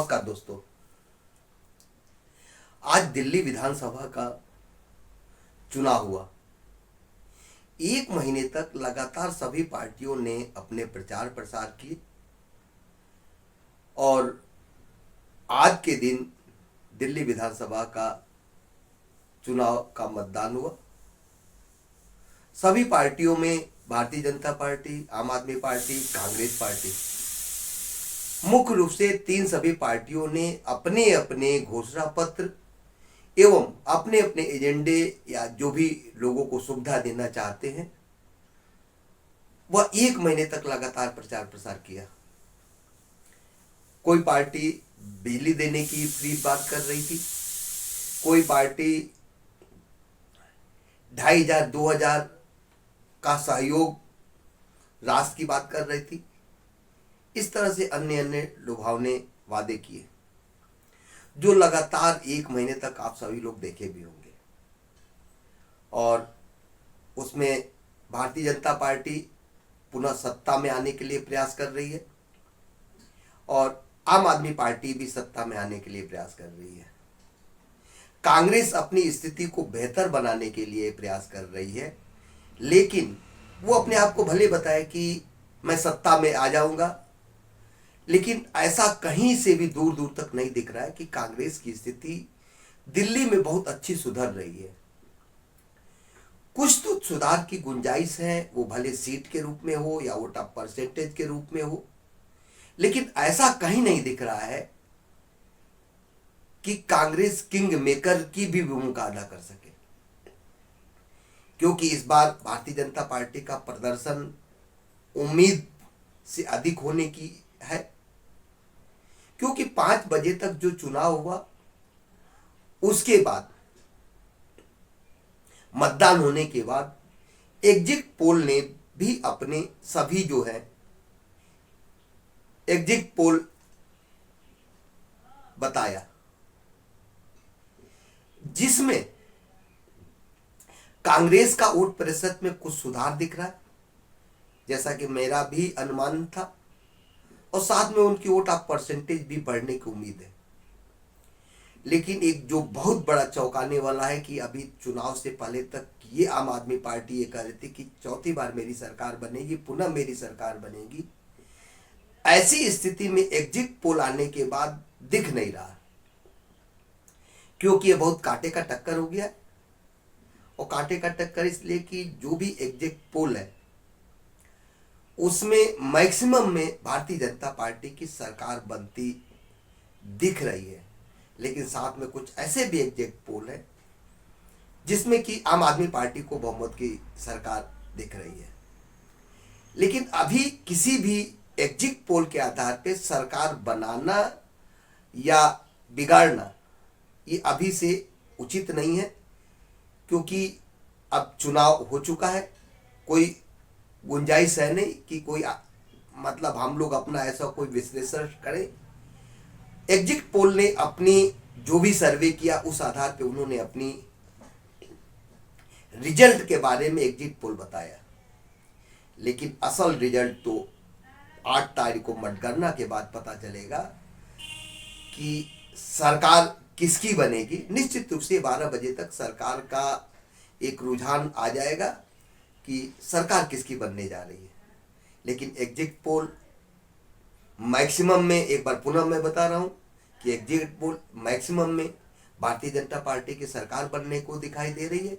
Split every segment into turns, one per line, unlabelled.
नमस्कार दोस्तों। आज दिल्ली विधानसभा का चुनाव हुआ। एक महीने तक लगातार सभी पार्टियों ने अपने प्रचार प्रसार किए और आज के दिन दिल्ली विधानसभा का चुनाव का मतदान हुआ। सभी पार्टियों में भारतीय जनता पार्टी, आम आदमी पार्टी, कांग्रेस पार्टी, मुख्य रूप से तीन सभी पार्टियों ने अपने अपने घोषणा पत्र एवं अपने अपने एजेंडे या जो भी लोगों को सुविधा देना चाहते हैं वह एक महीने तक लगातार प्रचार प्रसार किया। कोई पार्टी बिजली देने की फ्री बात कर रही थी, कोई पार्टी 2500 2000 का सहयोग राशि की बात कर रही थी। इस तरह से अन्य अन्य लुभावने वादे किए जो लगातार एक महीने तक आप सभी लोग देखे भी होंगे। और उसमें भारतीय जनता पार्टी पुनः सत्ता में आने के लिए प्रयास कर रही है और आम आदमी पार्टी भी सत्ता में आने के लिए प्रयास कर रही है। कांग्रेस अपनी स्थिति को बेहतर बनाने के लिए प्रयास कर रही है, लेकिन वो अपने आप को भले बताए कि मैं सत्ता में आ जाऊंगा, लेकिन ऐसा कहीं से भी दूर दूर तक नहीं दिख रहा है कि कांग्रेस की स्थिति दिल्ली में बहुत अच्छी सुधर रही है। कुछ तो सुधार की गुंजाइश है, वो भले सीट के रूप में हो या वोट ऑफ परसेंटेज के रूप में हो, लेकिन ऐसा कहीं नहीं दिख रहा है कि कांग्रेस किंग मेकर की भी भूमिका अदा कर सके। क्योंकि इस बार भारतीय जनता पार्टी का प्रदर्शन उम्मीद से अधिक होने की है, क्योंकि 5 बजे तक जो चुनाव हुआ उसके बाद मतदान होने के बाद एग्जिट पोल ने भी अपने सभी जो है एग्जिट पोल बताया, जिसमें कांग्रेस का वोट प्रतिशत में कुछ सुधार दिख रहा है, जैसा कि मेरा भी अनुमान था, और साथ में उनकी वोट ऑफ परसेंटेज भी बढ़ने की उम्मीद है। लेकिन एक जो बहुत बड़ा चौंकाने वाला है कि अभी चुनाव से पहले तक ये आम आदमी पार्टी ये कह रही थी कि चौथी बार मेरी सरकार बनेगी, पुनः मेरी सरकार बनेगी। ऐसी स्थिति में एग्जिट पोल आने के बाद दिख नहीं रहा, क्योंकि ये बहुत कांटे का टक्कर हो गया। और कांटे का टक्कर इसलिए कि जो भी एग्जिट पोल है उसमें मैक्सिमम में भारतीय जनता पार्टी की सरकार बनती दिख रही है, लेकिन साथ में कुछ ऐसे भी एग्जिट पोल है जिसमें कि आम आदमी पार्टी को बहुमत की सरकार दिख रही है। लेकिन अभी किसी भी एग्जिट पोल के आधार पे सरकार बनाना या बिगाड़ना ये अभी से उचित नहीं है, क्योंकि अब चुनाव हो चुका है। कोई गुंजाइश है नहीं कि कोई मतलब हम लोग अपना ऐसा कोई विश्लेषण करें। एग्जिट पोल ने अपनी जो भी सर्वे किया उस आधार पे उन्होंने अपनी रिजल्ट के बारे में एग्जिट पोल बताया, लेकिन असल रिजल्ट तो 8 तारीख को मतगणना के बाद पता चलेगा कि सरकार किसकी बनेगी। निश्चित रूप से 12 बजे तक सरकार का एक रुझान आ जाएगा कि सरकार किसकी बनने जा रही है। लेकिन एग्जिट पोल मैक्सिमम में, एक बार पुनः मैं बता रहा हूं कि एग्जिट पोल मैक्सिमम में भारतीय जनता पार्टी की सरकार बनने को दिखाई दे रही है,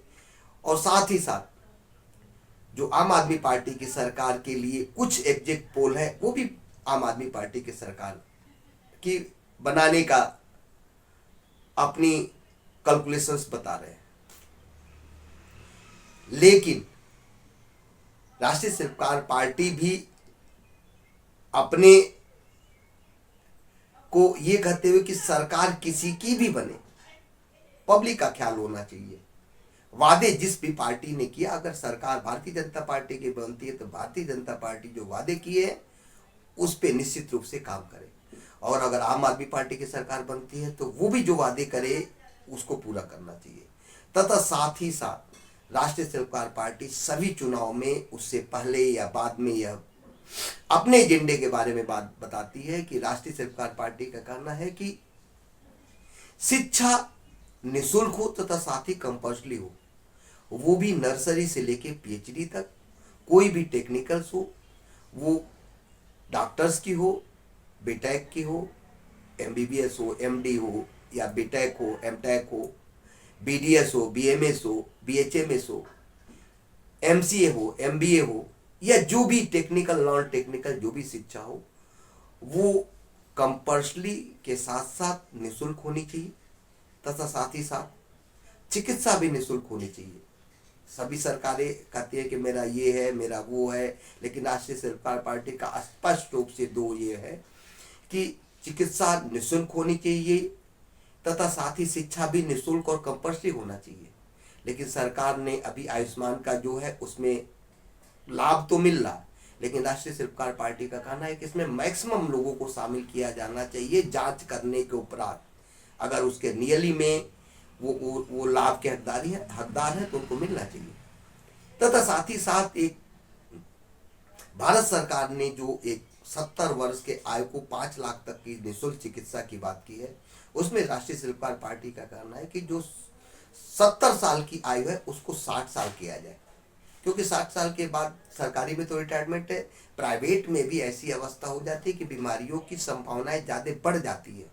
और साथ ही साथ जो आम आदमी पार्टी की सरकार के लिए कुछ एग्जिट पोल है वो भी आम आदमी पार्टी की सरकार की बनाने का अपनी कैलकुलेशंस बता रहे हैं। लेकिन राष्ट्रीय सरकार पार्टी भी अपने को ये कहते हुए कि सरकार किसी की भी बने, पब्लिक का ख्याल होना चाहिए। वादे जिस भी पार्टी ने किया, अगर सरकार भारतीय जनता पार्टी की बनती है तो भारतीय जनता पार्टी जो वादे किए हैं उस पे निश्चित रूप से काम करे, और अगर आम आदमी पार्टी की सरकार बनती है तो वो भी जो वादे करे उसको पूरा करना चाहिए। तथा साथ ही साथ राष्ट्रीय सरकार पार्टी सभी चुनाव में उससे पहले या बाद में यह अपने एजेंडे के बारे में बात बताती है कि राष्ट्रीय सरकार पार्टी का कहना है कि शिक्षा निशुल्क हो तथा साथ ही कंपल्सरी हो, वो भी नर्सरी से लेके पीएचडी तक। कोई भी टेक्निकल्स हो, वो डॉक्टर्स की हो, बीटेक की हो, एमबीबीएस हो, एमडी हो, या बीटेक हो, एमटेक हो, बीडीएस हो, बीएमएस हो, बीएचएमएस हो, एमसीए हो, एमबीए हो, या जो भी टेक्निकल नॉन टेक्निकल जो भी शिक्षा हो, वो कंपल्सरी के साथ साथ निशुल्क होनी चाहिए तथा साथ ही साथ चिकित्सा भी निशुल्क होनी चाहिए। सभी सरकारें कहती है कि मेरा ये है, मेरा वो है, लेकिन राष्ट्रीय सरकार पार्टी का स्पष्ट रूप से दो ये है कि चिकित्सा निशुल्क होनी चाहिए तथा साथ ही शिक्षा भी निशुल्क और कंपल्सरी होना चाहिए। लेकिन सरकार ने अभी आयुष्मान का जो है उसमें लाभ तो मिल रहा, लेकिन राष्ट्रीय सरकार पार्टी का कहना है कि इसमें मैक्सिमम लोगों को शामिल किया जाना चाहिए जांच करने के उपरांत। अगर उसके नियली में वो लाभ के हकदार है तो उनको मिलना चाहिए। तथा साथ ही साथ एक भारत सरकार ने जो एक 70 वर्ष के आयु को 5 लाख तक की निःशुल्क चिकित्सा की बात की है, उसमें राष्ट्रीय सरकार पार्टी का कहना है कि जो 70 साल की आयु है उसको 60 साल किया जाए, क्योंकि 60 साल के बाद सरकारी में तो रिटायरमेंट है, प्राइवेट में भी ऐसी अवस्था हो जाती है कि बीमारियों की संभावनाएं ज़्यादा बढ़ जाती है।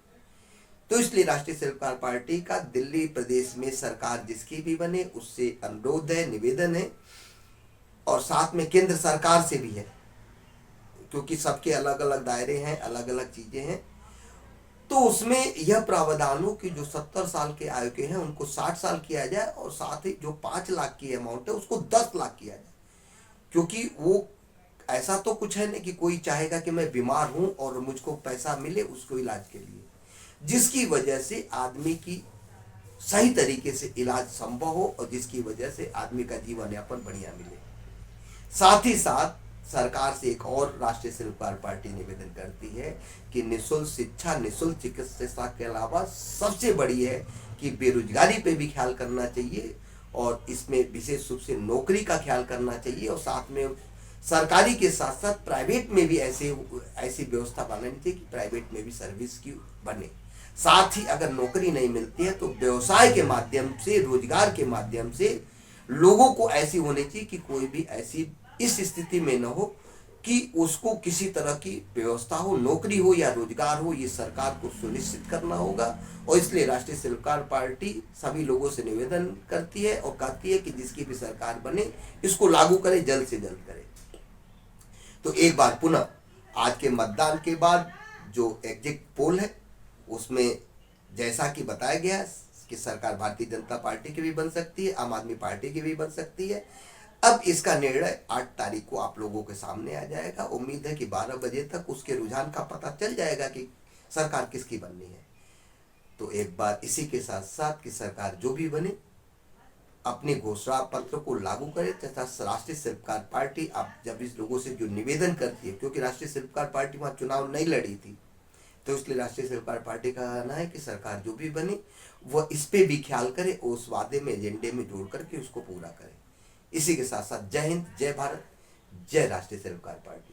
तो इसलिए राष्ट्रीय सरकार पार्टी का दिल्ली प्रदेश में सरकार जिसकी भी बने उससे अनुरोध है, निवेदन है, और साथ में केंद्र सरकार से भी है, क्योंकि सबके अलग अलग दायरे हैं, अलग अलग चीजें हैं। तो उसमें यह प्रावधान हो कि जो 70 साल के आयु के हैं उनको 60 साल किया जाए, और साथ ही जो 5 लाख की अमाउंट है उसको 10 लाख किया जाए। क्योंकि वो ऐसा तो कुछ है नहीं कि कोई चाहेगा कि मैं बीमार हूं और मुझको पैसा मिले उसको इलाज के लिए, जिसकी वजह से आदमी की सही तरीके से इलाज संभव हो और जिसकी वजह से आदमी का जीवन यापन बढ़िया मिले। साथ ही साथ सरकार से एक और राष्ट्रीय सरकार पार्टी निवेदन करती है कि निःशुल्क शिक्षा, निःशुल्क चिकित्सा के अलावा सबसे बड़ी है कि बेरोजगारी पे भी ख्याल करना चाहिए, और इसमें विशेष रूप से नौकरी का ख्याल करना चाहिए, और साथ में सरकारी के साथ साथ प्राइवेट में भी ऐसी व्यवस्था बनानी चाहिए कि प्राइवेट में भी सर्विस की बने। साथ ही अगर नौकरी नहीं मिलती है तो व्यवसाय के माध्यम से, रोजगार के माध्यम से लोगों को ऐसी होनी चाहिए कि कोई भी ऐसी इस स्थिति में न हो कि उसको किसी तरह की व्यवस्था हो, नौकरी हो या रोजगार हो, ये सरकार को सुनिश्चित करना होगा। और इसलिए राष्ट्रीय सरकार पार्टी सभी लोगों से निवेदन करती है और कहती है कि जिसकी भी सरकार बने इसको लागू करे, जल्द से जल्द करे। तो एक बार पुनः आज के मतदान के बाद जो एग्जिट पोल है उसमें जैसा कि बताया गया कि सरकार भारतीय जनता पार्टी की भी बन सकती है, आम आदमी पार्टी की भी बन सकती है। अब इसका निर्णय 8 तारीख को आप लोगों के सामने आ जाएगा। उम्मीद है कि 12 बजे तक उसके रुझान का पता चल जाएगा कि सरकार किसकी बननी है। तो एक बार इसी के साथ साथ कि सरकार जो भी बने अपने घोषणा पत्र को लागू करे तथा राष्ट्रीय सरकार पार्टी अब जब इस लोगों से जो निवेदन करती है, क्योंकि राष्ट्रीय सरकार पार्टी वहां चुनाव नहीं लड़ी थी, तो इसलिए राष्ट्रीय सरकार पार्टी का कहना है कि सरकार जो भी बने वह इस पे भी ख्याल करे और उस वादे में, एजेंडे में जोड़ करके उसको पूरा करे। इसी के साथ साथ जय हिंद, जय भारत, जय राष्ट्रीय सरकार पार्टी।